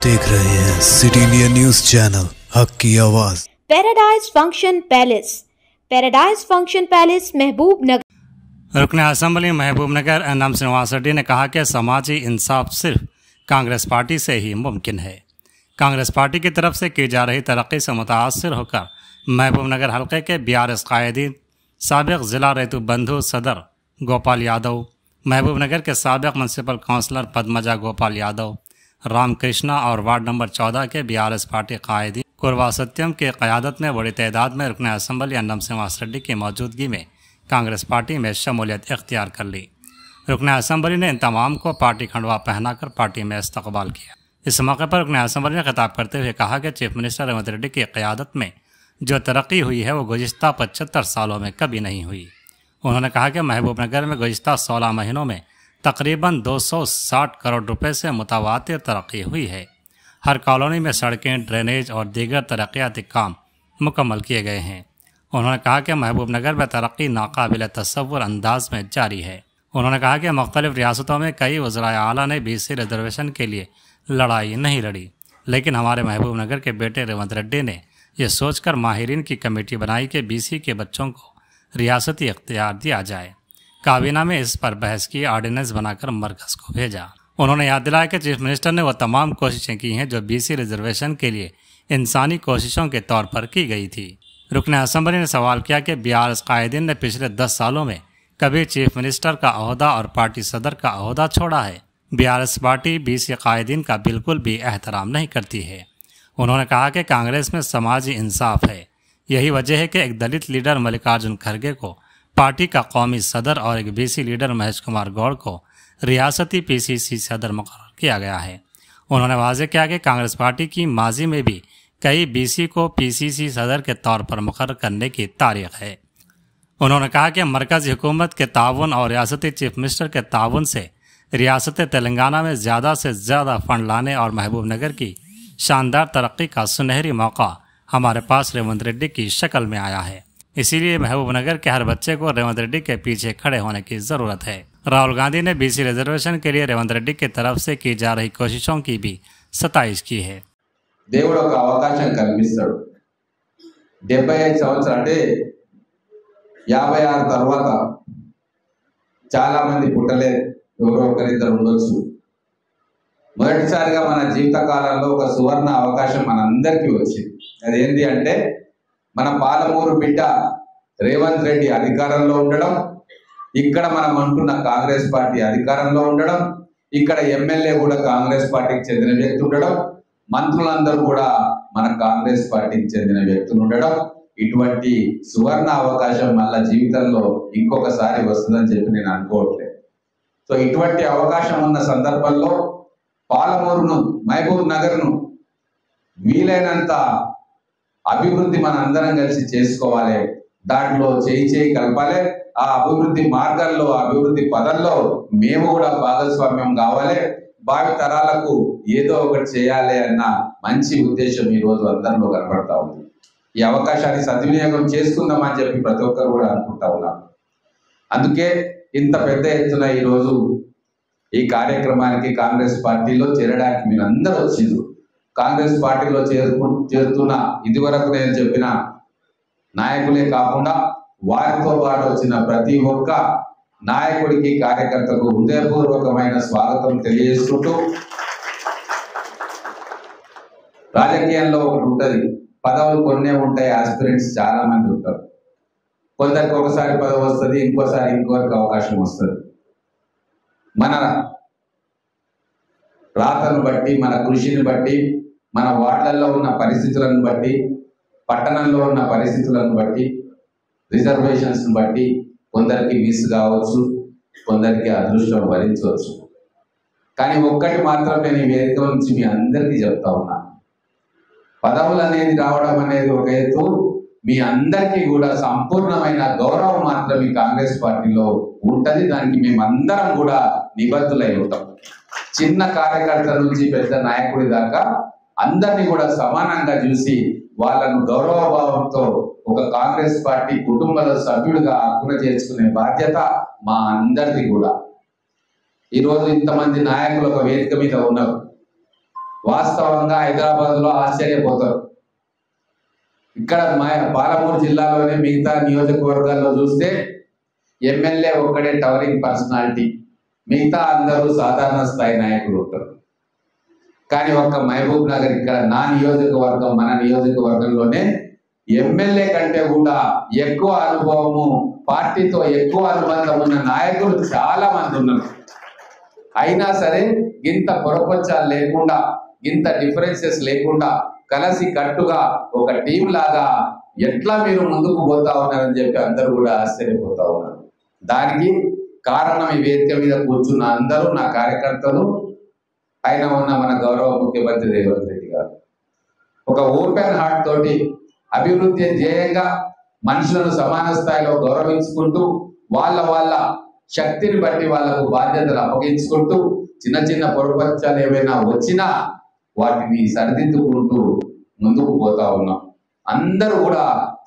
देख रहे हैं सिटी इंडिया न्यूज चैनल हक की आवाज। पैराडाइज फंक्शन पैलेस महबूब नगर। रुकन असम्बली महबूब नगर एनएम श्रीनिवास रेड्डी ने कहा कि समाजी इंसाफ सिर्फ कांग्रेस पार्टी से ही मुमकिन है। कांग्रेस पार्टी की तरफ से की जा रही तरक्की से मुतासर होकर महबूब नगर हल्के के बीआरएस कायदीन, साबिक जिला रेतु बंधु सदर गोपाल यादव, महबूब नगर के साबिक म्यूनसिपल काउंसलर पद्मजा गोपाल यादव, रामकृष्णा और वार्ड नंबर 14 के बीआरएस पार्टी कायदीन कुरवा सत्यम की क़यादत में बड़ी तादाद में रुकन असम्बली एनएम श्रीनिवास रेड्डी की मौजूदगी में कांग्रेस पार्टी में शमूलियत इख्तियार कर ली। रुकन असम्बली ने इन तमाम को पार्टी खंडवा पहनाकर पार्टी में इस्तकबाल किया। इस मौके पर रुकन असम्बली ने खिताब करते हुए कहा कि चीफ मिनिस्टर रेवंत रेड्डी की क़यादत में जो तरक्की हुई है वो गुज़िश्ता 75 सालों में कभी नहीं हुई। उन्होंने कहा कि महबूब नगर में गुज़िश्ता 16 महीनों में तकरीबन 260 करोड़ रुपए से मुतवातिर तरक्की हुई है। हर कॉलोनी में सड़कें, ड्रेनेज और दीगर तरक्याती काम मुकम्मल किए गए हैं। उन्होंने कहा कि महबूब नगर में तरक्की नाकाबिल तसव्वुर अंदाज में जारी है। उन्होंने कहा कि मुख्तलिफ रियासतों में कई वज़राए आला ने BC रिजर्वेशन के लिए लड़ाई नहीं लड़ी, लेकिन हमारे महबूब नगर के बेटे रेवंत रेड्डी ने यह सोचकर माहिरीन की कमेटी बनाई कि BC के बच्चों को रियासती इख्तियार दिया जाए। काबीना में इस पर बहस की, ऑर्डिनेंस बनाकर मरकज़ को भेजा। उन्होंने याद दिलाया कि चीफ मिनिस्टर ने वह तमाम कोशिशें की हैं जो BC रिजर्वेशन के लिए इंसानी कोशिशों के तौर पर की गई थी। रुकन असम्बली ने सवाल किया कि बीआरएस कायदीन ने पिछले 10 सालों में कभी चीफ मिनिस्टर का ओहदा और पार्टी सदर का ओहदा छोड़ा है। बीआरएस पार्टी BC कायदीन का बिल्कुल भी एहतराम नहीं करती है। उन्होंने कहा कि कांग्रेस में समाजी इंसाफ है। यही वजह है कि एक दलित लीडर मल्लिकार्जुन खड़गे को पार्टी का कौमी सदर और एक BC लीडर महेश कुमार गौड़ को रियासती PCC सदर मुकर्रर किया गया है। उन्होंने वाज़ेह किया कि कांग्रेस पार्टी की माजी में भी कई BC को PCC सदर के तौर पर मुकर्रर करने की तारीख है। उन्होंने कहा कि मरकज़ी हुकूमत के ताउन और रियासती चीफ मिनिस्टर के ताउन से रियासत तेलंगाना में ज़्यादा से ज़्यादा फंड लाने और महबूब नगर की शानदार तरक्की का सुनहरी मौका हमारे पास रेवंत रेड्डी की शक्ल में आया है। इसीलिए महबूब नगर के हर बच्चे को रेवंत रेड्डी के पीछे खड़े होने की ज़रूरत है। राहुल गांधी ने BC रिजर्वेशन के लिए रेवंत रेड्डी की तरफ से की जा रही कोशिशों की भी सताइश की है। దేవుడు ఒక అవకాశం కల్పిస్తాడు। 75 సంవత్సరాలు అంటే 56 తర్వాత చాలా మంది పుట్టలేదు, ఎవరో ఒకరిద్దరు ఉండొచ్చు। మొదటిసారిగా మన జీవిత కాలంలో ఒక సువర్ణ అవకాశం మనందరికీ వచ్చింది। అదేంటి అంటే మన పాలమూరు బిడ్డ రేవంత్ రెడ్డి అధికారంలో ఉండడం, ఇక్కడ మనం అంటున్న కాంగ్రెస్ పార్టీ అధికారంలో ఉండడం, ఇక్కడ ఎమ్మెల్యే కూడా కాంగ్రెస్ పార్టీకి చెందిన వ్యక్తి ఉండడం, మంత్రులందరూ కూడా మన కాంగ్రెస్ పార్టీకి చెందిన వ్యక్తులు ఉండడం, ఇటువంటి సువర్ణ అవకాశం మళ్ళా జీవితంలో ఇంకొకసారి వస్తుందని చెప్పి నేను అనుకోవట్లేదు। సో ఇటువంటి అవకాశం ఉన్న సందర్భంలో పాలమూరును, మహబూబ్ నగర్ను వీలైనంత అభివృద్ధి మన అందరం కలిసి చేసుకోవాలి। దాంట్లో చేయి కలపాలి। ఆ అభివృద్ధి మార్గాల్లో, అభివృద్ధి పదంలో మేము కూడా భాగస్వామ్యం కావాలి। భావి తరాలకు ఏదో ఒకటి చేయాలి అన్న మంచి ఉద్దేశం ఈ రోజు అందరిలో కనబడతా ఉంది। ఈ అవకాశాన్ని సద్వినియోగం చేసుకుందామని చెప్పి ప్రతి ఒక్కరు కూడా అనుకుంటా ఉన్నారు। అందుకే ఇంత పెద్ద ఎత్తున ఈ రోజు ఈ కార్యక్రమానికి కాంగ్రెస్ పార్టీలో చేరడానికి మీరు అందరూ వచ్చిండ్రు। కాంగ్రెస్ పార్టీలో చేరుతున్న ఇదివరకు నేను చెప్పిన నాయకులే కాకుండా వారితో పాటు వచ్చిన ప్రతి ఒక్క నాయకుడికి, కార్యకర్తకు హృదయపూర్వకమైన స్వాగతం తెలియజేసుకుంటూ, రాజకీయంలో ఒకటి ఉంటుంది, పదవులు కొన్నే ఉంటాయి, ఆస్పిరెంట్స్ చాలా మంది ఉంటారు। కొందరికి ఒకసారి పదవి వస్తుంది, ఇంకోసారి ఇంకొకరికి అవకాశం వస్తుంది। మన రాతను బట్టి, మన కృషిని బట్టి, మన వార్డులలో ఉన్న పరిస్థితులను బట్టి, పట్టణంలో ఉన్న పరిస్థితులను బట్టి, రిజర్వేషన్స్ బట్టి కొందరికి మిస్ కావచ్చు, కొందరికి అదృష్టం వరించవచ్చు। కానీ ఒక్కటి మాత్రం నేను ఈ వేదిక నుంచి మీ అందరికీ చెప్తా ఉన్నా, పదవులు అనేది రావడం అనేది ఒక ఎత్తు, మీ అందరికీ కూడా సంపూర్ణమైన గౌరవం మాత్రం ఈ కాంగ్రెస్ పార్టీలో ఉంటది। దానికి మేమందరం కూడా నిబద్ధులై ఉంటాం। చిన్న కార్యకర్త నుంచి పెద్ద నాయకుడి దాకా అందరినీ కూడా సమానంగా చూసి వాళ్ళను గౌరవభావంతో ఒక కాంగ్రెస్ పార్టీ కుటుంబంలో సభ్యుడిగా హక్కున చేర్చుకునే బాధ్యత మా అందరిది కూడా। ఈరోజు ఇంతమంది నాయకులు ఒక వేదిక మీద ఉన్నారు, వాస్తవంగా హైదరాబాద్లో ఆశ్చర్యపోతారు. ఇక్కడ పాలమూరు జిల్లాలోనే మిగతా నియోజకవర్గాల్లో చూస్తే ఎమ్మెల్యే ఒక్కడే టవరింగ్ పర్సనాలిటీ, మిగతా అందరూ సాధారణ స్థాయి నాయకులు ఉంటారు. కానీ ఒక్క మహబూబ్ నగర్ ఇక్కడ నా నియోజకవర్గం, మన నియోజకవర్గంలోనే ఎమ్మెల్యే కంటే కూడా ఎక్కువ అనుభవము, పార్టీతో ఎక్కువ అనుబంధం ఉన్న నాయకులు చాలా మంది ఉన్నారు. అయినా సరే ఇంత పొరపచ్చాలు లేకుండా, ఇంత డిఫరెన్సెస్ లేకుండా కలిసి కట్టుగా ఒక టీం లాగా ఎట్లా మీరు ముందుకు పోతా ఉన్నారని చెప్పి అందరూ కూడా ఆశ్చర్యపోతా ఉన్నారు. దానికి కారణం ఈ వేదిక మీద కూర్చున్న అందరూ నా కార్యకర్తలు, పైన ఉన్న మన గౌరవ ముఖ్యమంత్రి రేవంత్ రెడ్డి గారు ఒక ఓపెన్ హార్ట్ తోటి అభివృద్ధి ధ్యేయంగా మనుషులను సమాన స్థాయిలో గౌరవించుకుంటూ వాళ్ళ శక్తిని బట్టి వాళ్ళకు బాధ్యతలు అప్పగించుకుంటూ చిన్న చిన్న పొరపచ్చాలు ఏమైనా వచ్చినా వాటిని సరిదిద్దుకుంటూ ముందుకు పోతా ఉన్నాం. అందరూ కూడా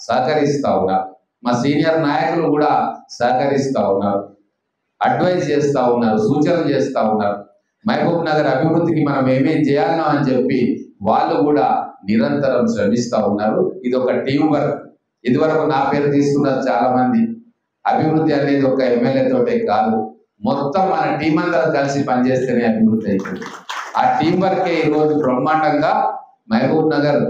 సహకరిస్తా ఉన్నారు. మా సీనియర్ నాయకులు కూడా సహకరిస్తా ఉన్నారు, అడ్వైజ్ చేస్తా ఉన్నారు, సూచనలు చేస్తా ఉన్నారు. మహబూబ్ నగర్ అభివృద్ధికి మనం ఏమేం చేయాలనో అని చెప్పి వాళ్ళు కూడా నిరంతరం శ్రమిస్తా ఉన్నారు. ఇది ఒక టీం వర్క్. ఇదివరకు నా పేరు తీసుకున్నారు చాలా మంది. అభివృద్ధి అనేది ఒక ఎమ్మెల్యే తోటే కాదు, మొత్తం మన టీం అందరూ కలిసి పనిచేస్తేనే అభివృద్ధి అవుతుంది. ఆ టీం వర్కే ఈరోజు బ్రహ్మాండంగా మహబూబ్ నగర్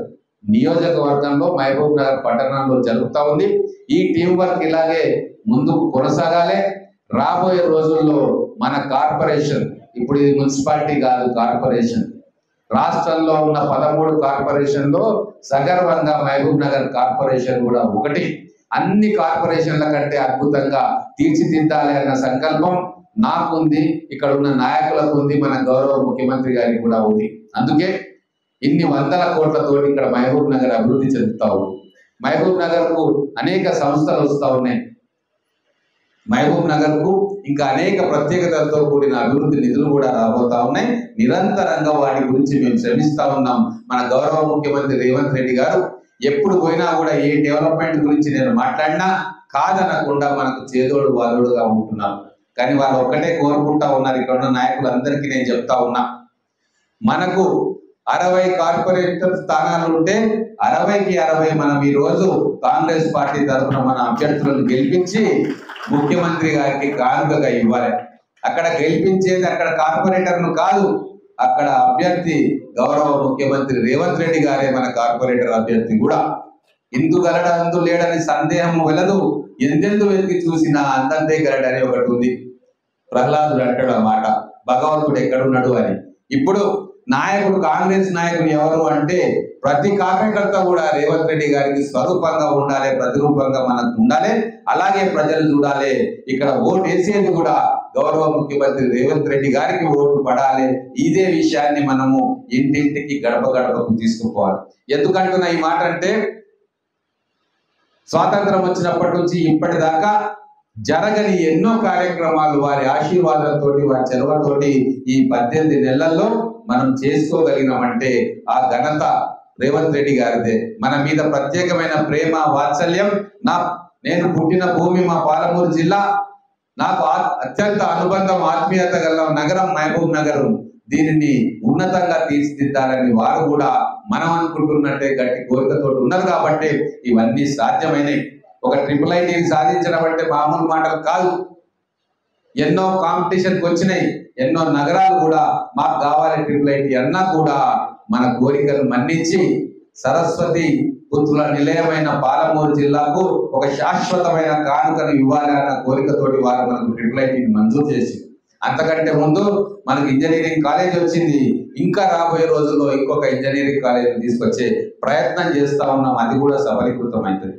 నియోజకవర్గంలో, మహబూబ్ నగర్ పట్టణంలో జరుగుతూ ఉంది. ఈ టీం వర్క్ ఇలాగే ముందుకు కొనసాగాలి. రాబోయే రోజుల్లో మన కార్పొరేషన్, ఇప్పుడు ఇది మున్సిపాలిటీ కాదు, కార్పొరేషన్, రాష్ట్రంలో ఉన్న 13 కార్పొరేషన్లో సగర్వంగా మహబూబ్ నగర్ కార్పొరేషన్ కూడా ఒకటి. అన్ని కార్పొరేషన్ల కంటే అద్భుతంగా తీర్చిదిద్దాలి అన్న సంకల్పం నాకుంది, ఇక్కడ ఉన్న నాయకులకు ఉంది, మన గౌరవ ముఖ్యమంత్రి గారికి కూడా ఉంది. అందుకే ఇన్ని వందల కోట్లతోటి ఇక్కడ మహబూబ్ నగర్ అభివృద్ధి చెందుతా ఉంది. మహబూబ్ నగర్ కు అనేక సంస్థలు వస్తూ ఉన్నాయి. మహబూబ్ నగర్ కు ఇంకా అనేక ప్రత్యేకతలతో కూడిన అభివృద్ధి నిధులు కూడా రాబోతా ఉన్నాయి. నిరంతరంగా వాటి గురించి మేము శ్రమిస్తా ఉన్నాం. మన గౌరవ ముఖ్యమంత్రి రేవంత్ రెడ్డి గారు ఎప్పుడు పోయినా కూడా ఏ డెవలప్మెంట్ గురించి నేను మాట్లాడినా కాదనకుండా మనకు చేదోడు వాదోడుగా ఉంటున్నారు. కానీ వాళ్ళు ఒక్కటే కోరుకుంటా ఉన్నారు. ఇక్కడ ఉన్న నాయకులందరికీ నేను చెప్తా ఉన్నా, మనకు 60 కార్పొరేటర్ స్థానాలు ఉంటే 60కి 60 మనం ఈ రోజు కాంగ్రెస్ పార్టీ తరఫున మన అభ్యర్థులను గెలిపించి ముఖ్యమంత్రి గారికి కానుకగా ఇవ్వాలి. అక్కడ గెలిపించేది అక్కడ కార్పొరేటర్ను కాదు, అక్కడ అభ్యర్థి గౌరవ ముఖ్యమంత్రి రేవంత్ రెడ్డి గారే మన కార్పొరేటర్ అభ్యర్థి కూడా. ఇందు గలడ అందు లేడని సందేహం వెలదు, ఎందెందు వెతికి చూసినా అందంతే గలడని ఒకటి ఉంది. ప్రహ్లాదుడు అంటాడు ఆ మాట, భగవంతుడు ఎక్కడున్నాడు అని. ఇప్పుడు నాయకుడు, కాంగ్రెస్ నాయకుడు ఎవరు అంటే ప్రతి కార్యకర్త కూడా రేవంత్ రెడ్డి గారికి స్వరూపంగా ఉండాలి, ప్రతిరూపంగా మనకు ఉండాలి. అలాగే ప్రజలు చూడాలి, ఇక్కడ ఓటు వేసేది కూడా గౌరవ ముఖ్యమంత్రి రేవంత్ రెడ్డి గారికి ఓటు పడాలి. ఇదే విషయాన్ని మనము ఇంటింటికి గడప గడపకు తీసుకుపోవాలి. ఎందుకంటున్నా ఈ మాట అంటే, స్వాతంత్రం వచ్చినప్పటి నుంచి ఇప్పటిదాకా జరగని ఎన్నో కార్యక్రమాలు వారి ఆశీర్వాదంతో, వారి చొరవతోటి ఈ 18 నెలల్లో మనం చేసుకోగలిగినామంటే ఆ ఘనత రేవంత్ రెడ్డి గారిదే. మన మీద ప్రత్యేకమైన ప్రేమ, వాత్సల్యం. నేను పుట్టిన భూమి మా పాలమూరు జిల్లా, నాకు అత్యంత అనుబంధం, ఆత్మీయత గల నగరం మహబూబ్ నగర్. దీనిని ఉన్నతంగా తీర్చిదిద్దాలని వారు కూడా మనం అనుకుంటున్నట్టే గట్టి కోరికతో ఉన్నారు. కాబట్టి ఇవన్నీ సాధ్యమైనవి. ఒక IIIT సాధించడం అంటే మామూలు మాటలు కాదు. ఎన్నో కాంపిటీషన్కి వచ్చినాయి, ఎన్నో నగరాలు కూడా మాకు కావాలి IIIT అన్నా కూడా మన కోరికలు మన్నించి సరస్వతి పుత్రుల నిలయమైన పాలమూరు జిల్లాకు ఒక శాశ్వతమైన కానుకను ఇవ్వాలి అన్న కోరికతోటి వారు మనకు IIIT మంజూరు చేసి, అంతకంటే ముందు మనకు ఇంజనీరింగ్ కాలేజ్ వచ్చింది. ఇంకా రాబోయే రోజుల్లో ఇంకొక ఇంజనీరింగ్ కాలేజ్ తీసుకొచ్చే ప్రయత్నం చేస్తా ఉన్నాం. అది కూడా సఫలీకృతం అవుతుంది.